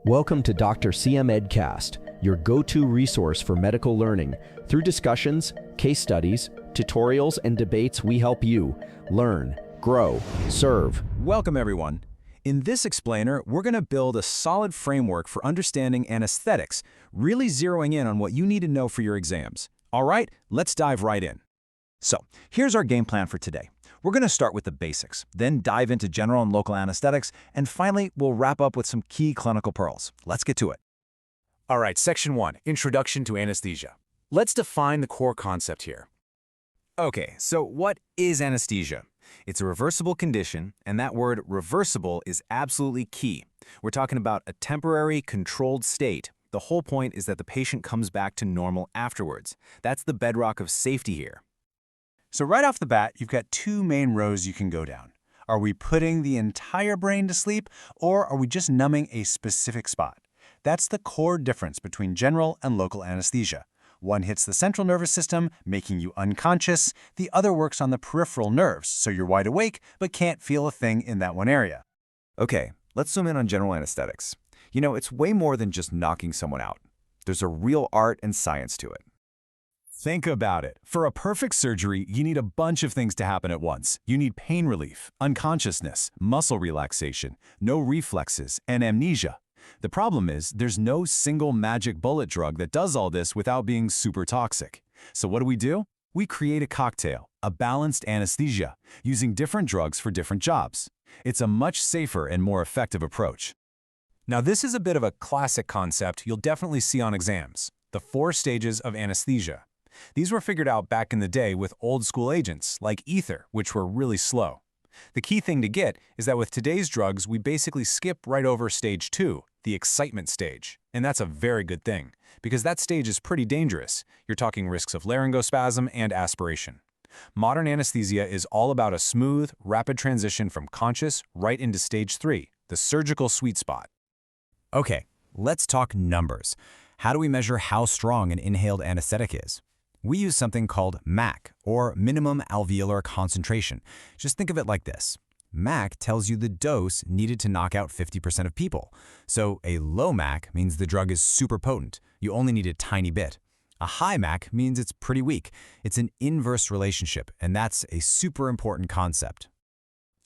Welcome to Dr. CM Edcast, your go-to resource for medical learning. Through discussions, case studies, tutorials, and debates, we help you learn, grow, serve. Welcome, everyone. In this explainer, we're going to build a solid framework for understanding anesthetics, really zeroing in on what you need to know for your exams. All right, let's dive right in. So, here's our game plan for today. We're going to start with the basics, then dive into general and local anesthetics, and finally, we'll wrap up with some key clinical pearls. Let's get to it. All right, Section 1, Introduction to Anesthesia. Let's define the core concept here. Okay, so what is anesthesia? It's a reversible condition, and that word reversible is absolutely key. We're talking about a temporary, controlled state. The whole point is that the patient comes back to normal afterwards. That's the bedrock of safety here. So right off the bat, you've got two main rows you can go down. Are we putting the entire brain to sleep, or are we just numbing a specific spot? That's the core difference between general and local anesthesia. One hits the central nervous system, making you unconscious. The other works on the peripheral nerves, so you're wide awake but can't feel a thing in that one area. Okay, let's zoom in on general anesthetics. You know, it's way more than just knocking someone out. There's a real art and science to it. Think about it. For a perfect surgery, you need a bunch of things to happen at once. You need pain relief, unconsciousness, muscle relaxation, no reflexes, and amnesia. The problem is, there's no single magic bullet drug that does all this without being super toxic. So what do? We create a cocktail, a balanced anesthesia, using different drugs for different jobs. It's a much safer and more effective approach. Now, this is a bit of a classic concept you'll definitely see on exams, the 4 stages of anesthesia. These were figured out back in the day with old-school agents, like ether, which were really slow. The key thing to get is that with today's drugs, we basically skip right over stage 2, the excitement stage. And that's a very good thing, because that stage is pretty dangerous. You're talking risks of laryngospasm and aspiration. Modern anesthesia is all about a smooth, rapid transition from conscious right into stage 3, the surgical sweet spot. Okay, let's talk numbers. How do we measure how strong an inhaled anesthetic is? We use something called MAC, or minimum alveolar concentration. Just think of it like this. MAC tells you the dose needed to knock out 50% of people. So a low MAC means the drug is super potent. You only need a tiny bit. A high MAC means it's pretty weak. It's an inverse relationship, and that's a super important concept.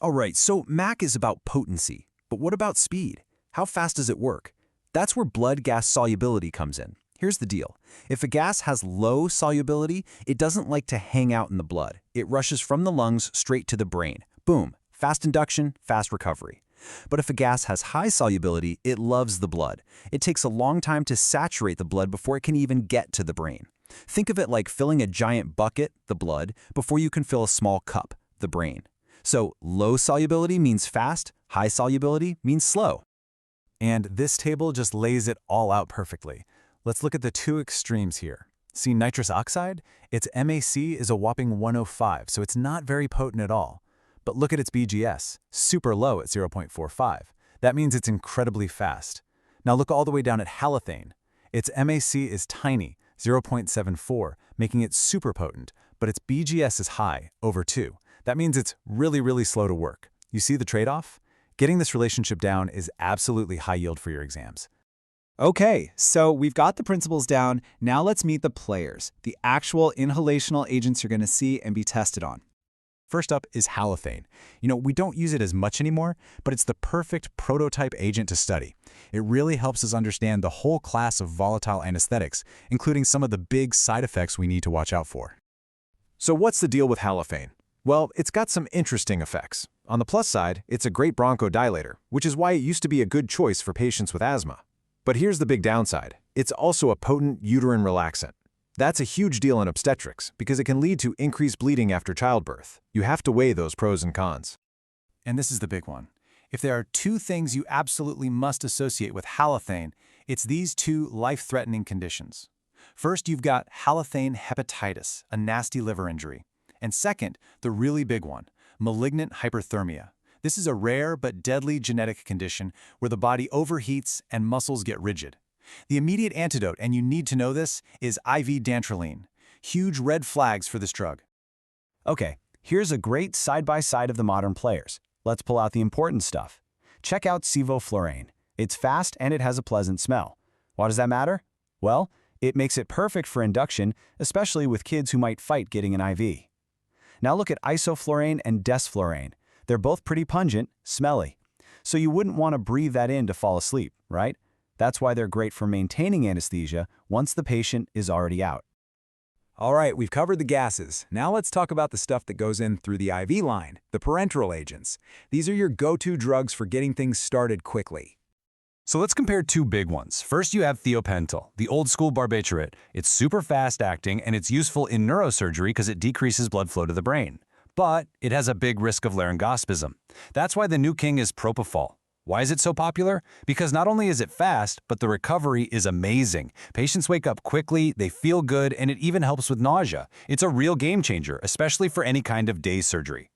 All right, so MAC is about potency. But what about speed? How fast does it work? That's where blood gas solubility comes in. Here's the deal. If a gas has low solubility, it doesn't like to hang out in the blood. It rushes from the lungs straight to the brain. Boom, fast induction, fast recovery. But if a gas has high solubility, it loves the blood. It takes a long time to saturate the blood before it can even get to the brain. Think of it like filling a giant bucket, the blood, before you can fill a small cup, the brain. So low solubility means fast, high solubility means slow. And this table just lays it all out perfectly. Let's look at the two extremes here. See nitrous oxide? Its MAC is a whopping 105, so it's not very potent at all. But look at its BGS, super low at 0.45. That means it's incredibly fast. Now look all the way down at halothane. Its MAC is tiny, 0.74, making it super potent, but its BGS is high, over 2. That means it's really, really slow to work. You see the trade-off? Getting this relationship down is absolutely high yield for your exams. Okay, so we've got the principles down. Now let's meet the players, the actual inhalational agents you're going to see and be tested on. First up is halothane. You know, we don't use it as much anymore, but it's the perfect prototype agent to study. It really helps us understand the whole class of volatile anesthetics, including some of the big side effects we need to watch out for. So what's the deal with halothane? Well, it's got some interesting effects. On the plus side, it's a great bronchodilator, which is why it used to be a good choice for patients with asthma. But here's the big downside. It's also a potent uterine relaxant. That's a huge deal in obstetrics because it can lead to increased bleeding after childbirth. You have to weigh those pros and cons. And this is the big one. If there are 2 things you absolutely must associate with halothane, it's these 2 life-threatening conditions. First, you've got halothane hepatitis, a nasty liver injury. And second, the really big one, malignant hyperthermia. This is a rare but deadly genetic condition where the body overheats and muscles get rigid. The immediate antidote, and you need to know this, is IV dantrolene. Huge red flags for this drug. Okay, here's a great side-by-side of the modern players. Let's pull out the important stuff. Check out sevoflurane. It's fast and it has a pleasant smell. Why does that matter? Well, it makes it perfect for induction, especially with kids who might fight getting an IV. Now look at isoflurane and desflurane. They're both pretty pungent, smelly. So you wouldn't want to breathe that in to fall asleep, right? That's why they're great for maintaining anesthesia once the patient is already out. All right, we've covered the gases. Now let's talk about the stuff that goes in through the IV line, the parenteral agents. These are your go-to drugs for getting things started quickly. So let's compare two big ones. First, you have thiopental, the old-school barbiturate. It's super fast-acting, and it's useful in neurosurgery because it decreases blood flow to the brain. But it has a big risk of laryngospism. That's why the new king is propofol. Why is it so popular? Because not only is it fast, but the recovery is amazing. Patients wake up quickly, they feel good, and it even helps with nausea. It's a real game changer, especially for any kind of day surgery.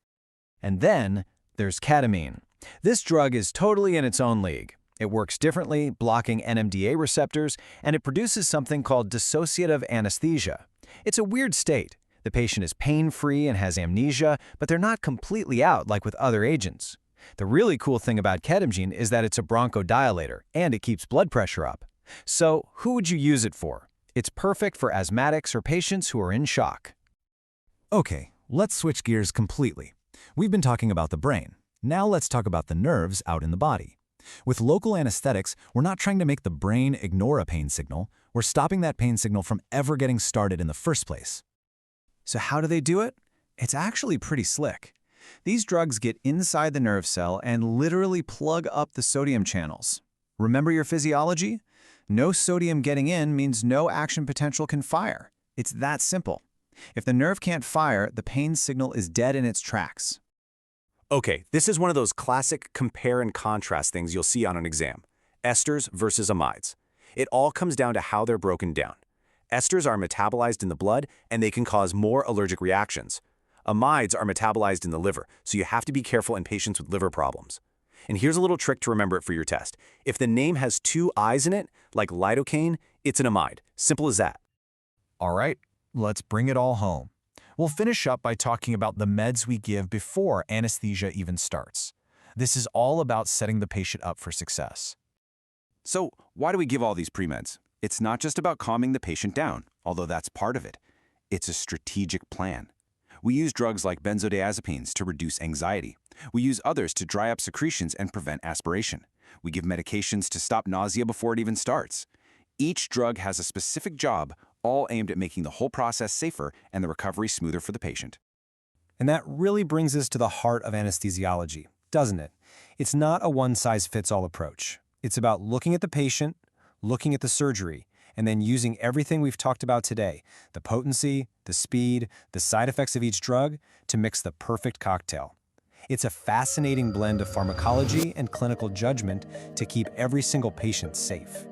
And then there's ketamine. This drug is totally in its own league. It works differently, blocking NMDA receptors, and it produces something called dissociative anesthesia. It's a weird state. The patient is pain-free and has amnesia, but they're not completely out like with other agents. The really cool thing about ketamine is that it's a bronchodilator, and it keeps blood pressure up. So, who would you use it for? It's perfect for asthmatics or patients who are in shock. Okay, let's switch gears completely. We've been talking about the brain. Now let's talk about the nerves out in the body. With local anesthetics, we're not trying to make the brain ignore a pain signal. We're stopping that pain signal from ever getting started in the first place. So how do they do it? It's actually pretty slick. These drugs get inside the nerve cell and literally plug up the sodium channels. Remember your physiology? No sodium getting in means no action potential can fire. It's that simple. If the nerve can't fire, the pain signal is dead in its tracks. Okay, this is one of those classic compare and contrast things you'll see on an exam. Esters versus amides. It all comes down to how they're broken down. Esters are metabolized in the blood, and they can cause more allergic reactions. Amides are metabolized in the liver, so you have to be careful in patients with liver problems. And here's a little trick to remember it for your test. If the name has two I's in it, like lidocaine, it's an amide. Simple as that. All right, let's bring it all home. We'll finish up by talking about the meds we give before anesthesia even starts. This is all about setting the patient up for success. So, why do we give all these pre-meds? It's not just about calming the patient down, although that's part of it. It's a strategic plan. We use drugs like benzodiazepines to reduce anxiety. We use others to dry up secretions and prevent aspiration. We give medications to stop nausea before it even starts. Each drug has a specific job, all aimed at making the whole process safer and the recovery smoother for the patient. And that really brings us to the heart of anesthesiology, doesn't it? It's not a one-size-fits-all approach. It's about looking at the patient, looking at the surgery, and then using everything we've talked about today, the potency, the speed, the side effects of each drug, to mix the perfect cocktail. It's a fascinating blend of pharmacology and clinical judgment to keep every single patient safe.